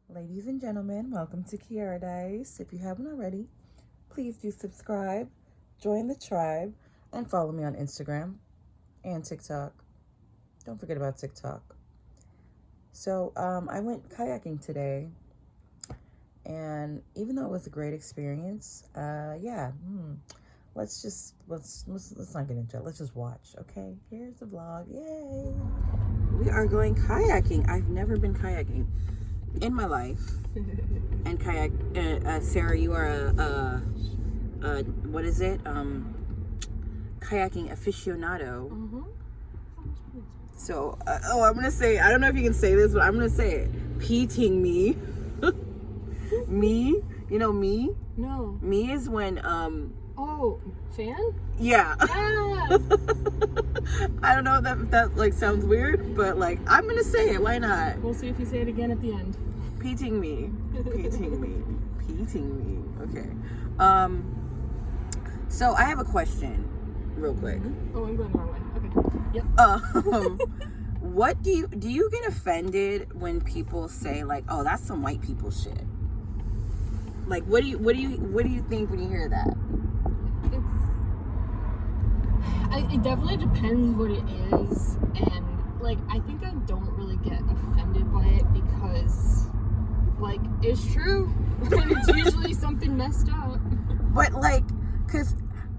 Ladies and gentlemen, welcome to Keiaradise. If you haven't already, please do subscribe, join the tribe, and follow me on Instagram and TikTok. Don't forget about TikTok. So I went kayaking today, and even though it was a great experience, let's not get into it. Let's just watch, okay? Here's the vlog. Yay! We are going kayaking. I've never been kayaking in my life. And kayak, Sarah, you are what is it? Kayaking aficionado. Mm-hmm. So, I'm gonna say, I don't know if you can say this, but I'm gonna say it. Peating me. Me? You know me? No. Me is when, Oh, fan? yeah. Yes! I don't know if that like sounds weird, but like, I'm gonna say it. Why not? We'll see if you say it again at the end. Peating me. Peating me. Peating me. Okay. So I have a question, real quick. Oh, I'm going the wrong way. Okay. Yep. What do you get offended when people say like, "Oh, that's some white people shit"? Like, what do you think when you hear that? It definitely depends what it is, and like I think I don't really get offended by it because like it's true and it's usually something messed up. But like, cause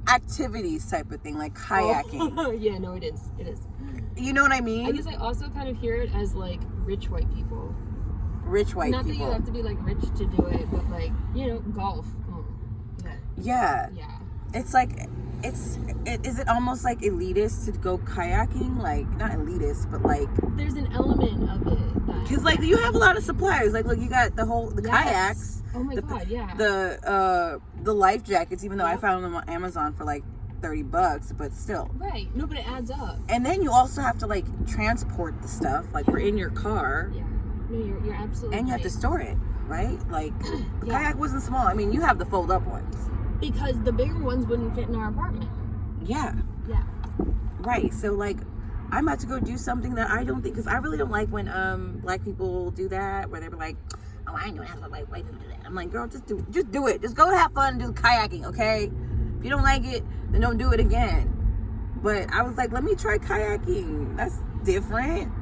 activities type of thing, like kayaking. Oh, yeah, no, it is. You know what I mean? I guess I also kind of hear it as like rich white people. Rich white Not people. that you have to be like rich to do it, but like, you know, golf. Yeah. Yeah. It's like, is it almost like elitist to go kayaking? Like, not elitist, but like, there's an element of it that, because like you have a lot of suppliers. Like, look, you got the Yes. kayaks. Oh my god, yeah. The life jackets, even though I found them on Amazon for like $30, but still. Right. No, but it adds up. And then you also have to like transport the stuff. Like, we're in your car. Yeah. No, you're absolutely And you have to store it, right? Like, the kayak wasn't small. I mean, you have the fold-up ones. Because the bigger ones wouldn't fit in our apartment. Yeah. Yeah. Right. So, like, I'm about to go do something that I don't think, because I really don't like when black people do that, where they're like, "Oh, I ain't doing that, but white people do that." I'm like, girl, just do it. Just go have fun and do kayaking, okay? If you don't like it, then don't do it again. But I was like, let me try kayaking. That's different.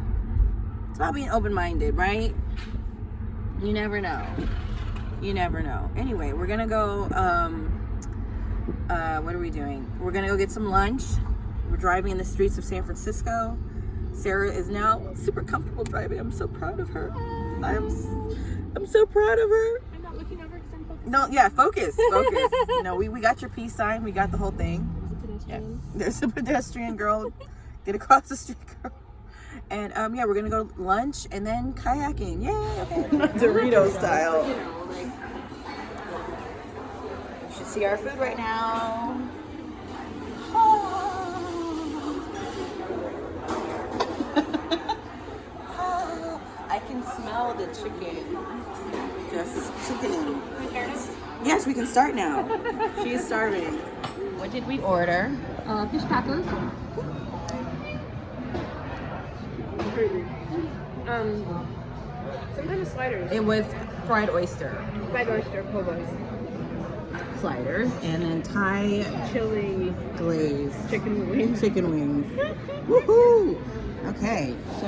It's about being open-minded, right? You never know. You never know. Anyway, we're gonna go, what are we doing? We're gonna go get some lunch. We're driving in the streets of San Francisco. Sarah is now super comfortable driving. I'm so proud of her. I'm so proud of her. I'm not looking over because I'm focused. No, yeah, focus. No, we got your peace sign. We got the whole thing. There's a pedestrian. Yeah, there's a pedestrian girl. Get across the street, girl. And yeah, we're gonna go to lunch and then kayaking. Yay! Okay. Dorito style. You know, like, You should see our food right now. I can smell the chicken. Just chicken. Yes, we can start now. She is starving. What did we order? fish tacos. Some kind of sliders. It was fried oyster. Fried oyster, po' boys. Sliders, and then Thai Chili, glaze. chicken wings. Chicken wings. Woohoo! Okay, so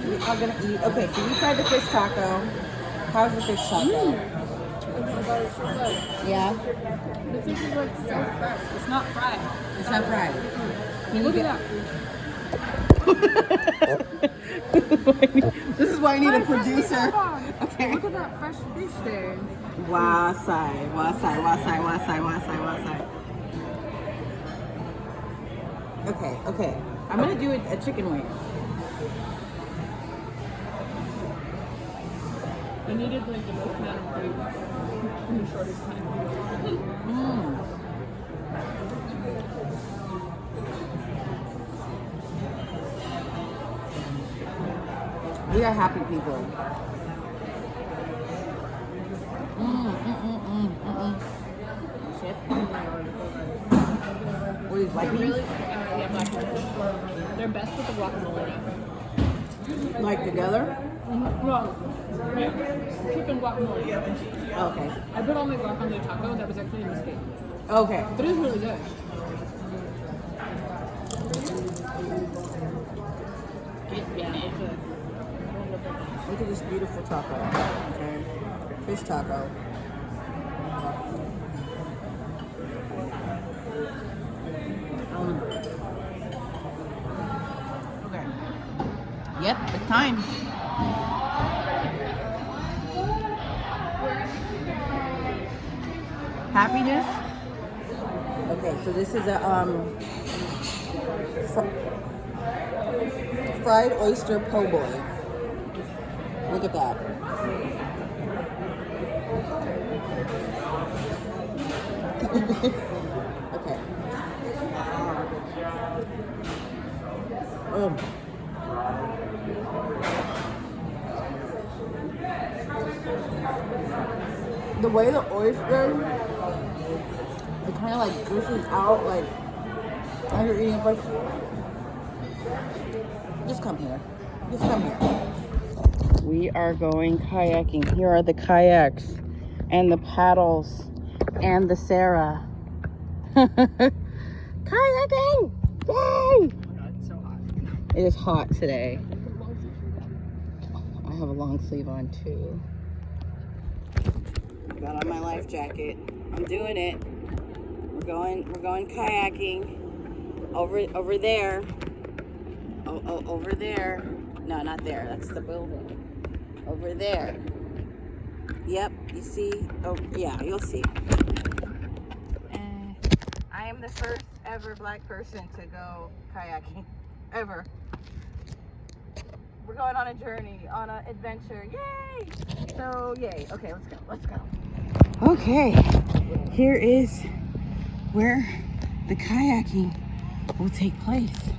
we are gonna eat. Okay, so we tried the fish taco. How's the fish taco? Oh my god, it's so good. Yeah? The fish is like so fresh. It's not fried. It's not fried. Can you Look at This is why I need a producer. Okay. Look at that fresh fish there. Wasai. Okay. I'm gonna do a chicken wing. I needed like the most amount of food in the shortest time. We are happy people. Shit. What is white beans? Yeah, black beans. They're best with the guacamole. Like together? Well, yeah. Chicken guacamole. Okay. I put all my guac on the taco. That was actually a mistake. Okay. But it was really good. Yeah, it's a wonderful. Look at this beautiful taco. Okay. Fish taco. Okay. Yep, it's time. Happiness. Okay, so this is a fried oyster po' boy. Look at that. Okay. The way the oyster, it kind of like juices out, like as you're eating a fish. Just come here. Just come here. We are going kayaking. Here are the kayaks and the paddles and the Sarah. Kayaking! Yay! Oh my god, it's so hot. It is hot today. I have a long sleeve on too. Got on my life jacket. I'm doing it. We're going kayaking. Over there. Oh, over there. No, not there. That's the building. Over there. Yep, you see? Oh, yeah, you'll see. I am the first ever black person to go kayaking. Ever. We're going on a journey, on an adventure. Yay! So, yay. Okay, let's go. Let's go. Okay. Here is where the kayaking will take place.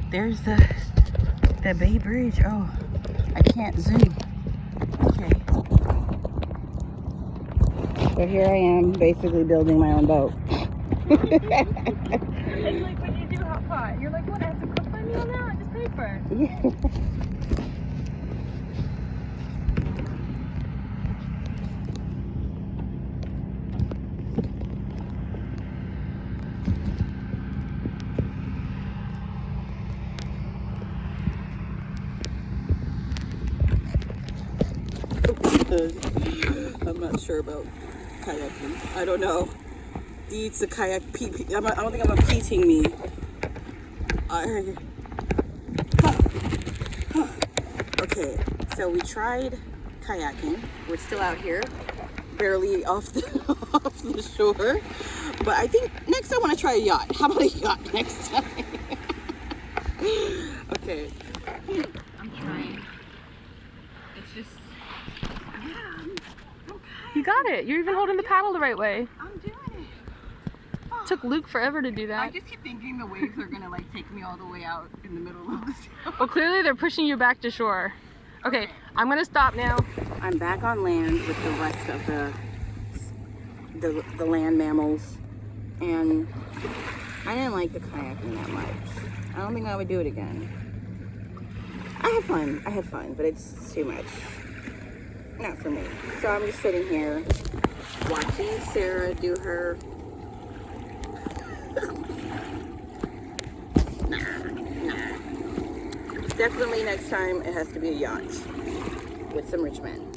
There's the Bay Bridge. Oh, I can't zoom. Okay. So here I am, basically building my own boat. It's like when you do hot pot. You're like, what? I have to cook my meal now? I just paid for it. Yeah. I'm not sure about kayaking. I don't know. It's a kayak. I don't think I'm repeating me. Okay, so we tried kayaking. We're still out here, barely off the off the shore. But I think next I want to try a yacht. How about a yacht next time? Okay. I'm trying. It's just. You got it. You're even holding the paddle the right way. I'm doing it. It took Luke forever to do that. I just keep thinking the waves are gonna like take me all the way out in the middle of the sea. Well, clearly they're pushing you back to shore. Okay, I'm gonna stop now. I'm back on land with the rest of the land mammals, and I didn't like the kayaking that much. I don't think I would do it again. I had fun, but it's too much. Not for me. So I'm just sitting here watching Sarah do her. Nah. Definitely next time it has to be a yacht with some rich men.